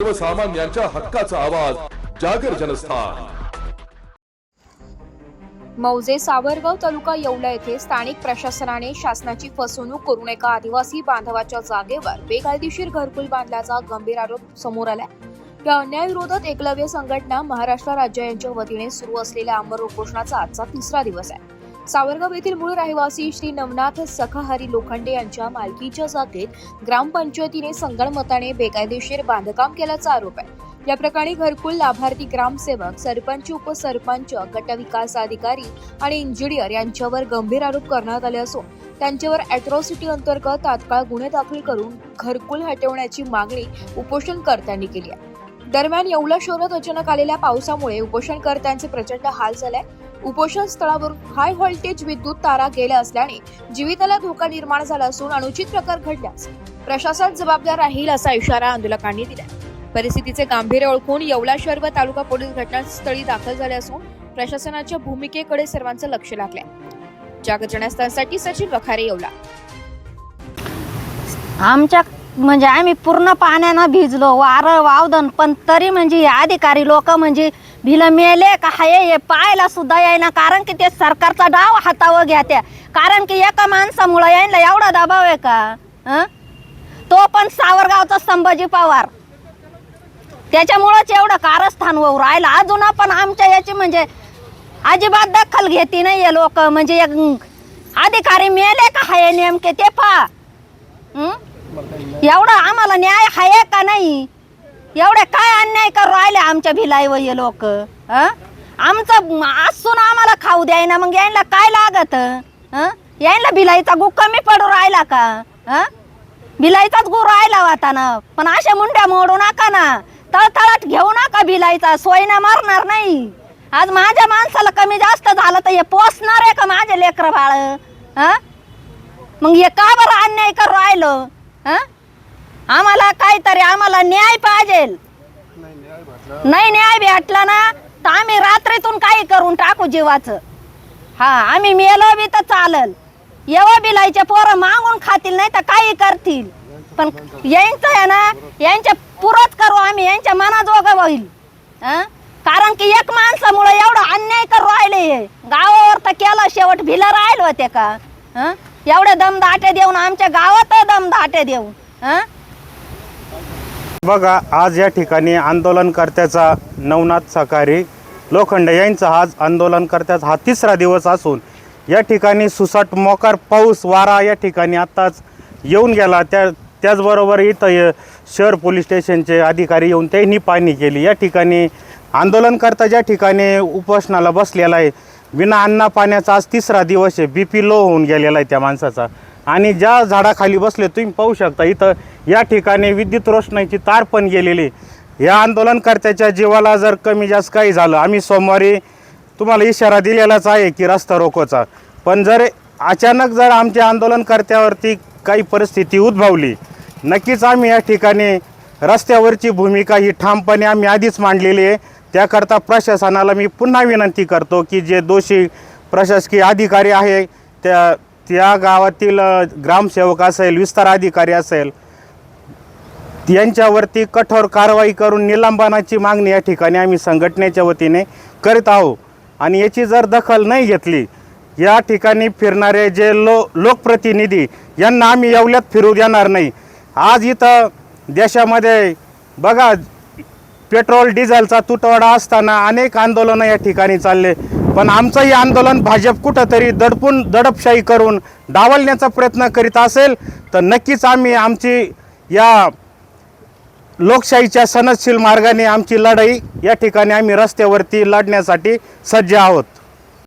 सर्वसामान्यांच्या हक्काचा आवाज जागर जनस्थान। मौजे सावरगाव तालुका येवला येथे स्थानिक प्रशासनाने शासनाची फसवणूक करून एका आदिवासी बांधवाच्या जागेवर बेकायदेशीर घरकुल बांधल्याचा गंभीर आरोप समोर आलाय। या अन्यायाविरोधात एकलव्य संघटना महाराष्ट्र राज्य यांच्या वतीने सुरू असलेल्या आमरण उपोषणाचा आजचा तिसरा दिवस आहे। सावरगाव येथील मूळ रहिवासी श्री नवनाथ सखाहरी लोखंडे यांच्या मालकीच्या जागेत ग्रामपंचायतीने संगणमताने बेकायदेशीर बांधकाम केल्याचा आरोप आहे। या प्रकरणी घरकुल लाभार्थी ग्रामसेवक, सरपंच, उपसरपंच, गट विकास अधिकारी आणि इंजिनियर यांच्यावर गंभीर आरोप करण्यात आले असून त्यांच्यावर अॅट्रॉसिटी अंतर्गत तात्काळ गुन्हे दाखल करून घरकुल हटवण्याची मागणी उपोषणकर्त्यांनी केली आहे। दरम्यान येवला शहरात अचानक आलेल्या पावसामुळे उपोषणकर्त्यांचे प्रचंड हाल झाले। उपोषण स्थळावरून हाय व्होल्टेज विद्युत तारा गेल्या असल्याने जीविताला धोका निर्माण झाला असून अनुचित प्रकार घडल्यास प्रशासन जबाबदार राहील असा इशारा आंदोलकांनी दिला। परिस्थितीचे गांभीर्य ओळखून येवला शहर व तालुका पोलीस घटनास्थळी दाखल झाले असून प्रशासनाच्या भूमिकेकडे सर्वांचं लक्ष लागले। जागर जनस्थानसाठी सचिन वखारे, येवला। आमच्या म्हणजे आम्ही पूर्ण पाण्यानं भिजलो, वारं वावदन, पण तरी म्हणजे अधिकारी लोक म्हणजे भिलं मेले का हाय हे पाहायला सुद्धा येईना। कारण की ते सरकारचा डाव हातावर घ्यात्या, कारण की एका माणसामुळे यायला एवढा दबाव आहे का? तो पण सावरगावचा संभाजी पवार, त्याच्यामुळेच एवढं कारस्थान होऊ राहिलं। अजून पण आमच्या याची म्हणजे अजिबात दखल घेती नाही लोक, म्हणजे अधिकारी मेले का हाय नेमके ते पहा। एवढं आम्हाला न्याय आहे का नाही? एवढे काय अन्याय करू राहिले आमच्या भिलाई हे लोक? आमचं असून आम्हाला खाऊ द्यायना, मग यायला काय लागत? यायला भिलाईचा गु कमी पडू राहिला का? भिलाईचाच गु राहिला होता ना, पण अशा मुंड्या मोडू नका ना, तळतळाट घेऊ नका भिलाईचा, सोयीना मारणार नाही। आज माझ्या माणसाला कमी जास्त झालं तर हे पोसणार आहे का माझे लेकर बाळ? मग हे का बरं अन्याय करू राहिलो? आम्हाला काहीतरी आम्हाला न्याय पाहिजे। नाही न्याय भेटला ना तर आम्ही रात्रीतून काही करून टाकू जीवाचं। आम्ही मेलो बी तर चालल, येवा बिलाईचे पोरं मागून खातील नाही तर काही करतील, पण यांचं आहे ना यांच्या पुरत करू आम्ही, यांच्या मनाजोगं होईल। कारण की एक माणसामुळे एवढं अन्याय करू राहिले गावावर, तर केलं शेवट भिलं राहिले होते का? एवढे दमदाटे देऊन आमच्या गावात दमदाटे देऊन बघा, आज या ठिकाणी आंदोलनकर्त्याचा नवनाथ सखाहरी लोखंडे यांचा आज आंदोलनकर्त्याचा हा तिसरा दिवस असून या ठिकाणी सुसाट मोकार पाऊस वारा या ठिकाणी आत्ताच येऊन गेला। त्याचबरोबर इथं शहर पोलीस स्टेशनचे अधिकारी येऊन त्यांनी पाहणी केली। या ठिकाणी आंदोलनकर्ता ज्या ठिकाणी उपोषणाला बसलेला आहे, विना अन्ना पाण्याचा आज तिसरा दिवस आहे। BP लो होऊन गेलेला आहे त्या माणसाचा। आणि ज्या झाडाखाली बसले तुम्ही पाहू शकता, इथं या ठिकाणी विद्युत रोषणाईची तार पण गेलेली। या आंदोलनकर्त्याच्या जीवाला जर कमी जास्त काही झालं, आम्ही सोमवारी तुम्हाला इशारा दिलेलाच आहे की रस्ता रोकोचा, पण जर अचानक जर आमच्या आंदोलनकर्त्यावरती काही परिस्थिती उद्भवली, नक्कीच आम्ही या ठिकाणी रस्त्यावरची भूमिका ही ठामपणे आम्ही आधीच मांडलेली आहे। त्याकरता प्रशासनाला मी पुन्हा विनंती करतो की जे दोषी प्रशासकीय अधिकारी आहे, त्या गावातील ग्रामसेवक असेल, विस्तार अधिकारी असेल, यांच्यावरती कठोर कारवाई करून निलंबनाची मागणी या ठिकाणी आम्ही संघटनेच्या वतीने करीत आहोत। आणि याची जर दखल नाही घेतली, या ठिकाणी फिरणारे जे लोकप्रतिनिधी यांना आम्ही येवल्यात फिरू देणार नाही। आज इथं देशामध्ये बघा, पेट्रोल डिझेलचा तुटवडा असताना अनेक आंदोलनं या ठिकाणी चालले, पण आमचंही आंदोलन भाजप कुठंतरी दडपशाही करून डावलण्याचा प्रयत्न करीत असेल तर नक्कीच आम्ही आमची या लोकशाहीच्या सनदशील मार्गाने आमची लढाई या ठिकाणी आम्ही रस्त्यावरती लढण्यासाठी सज्ज आहोत।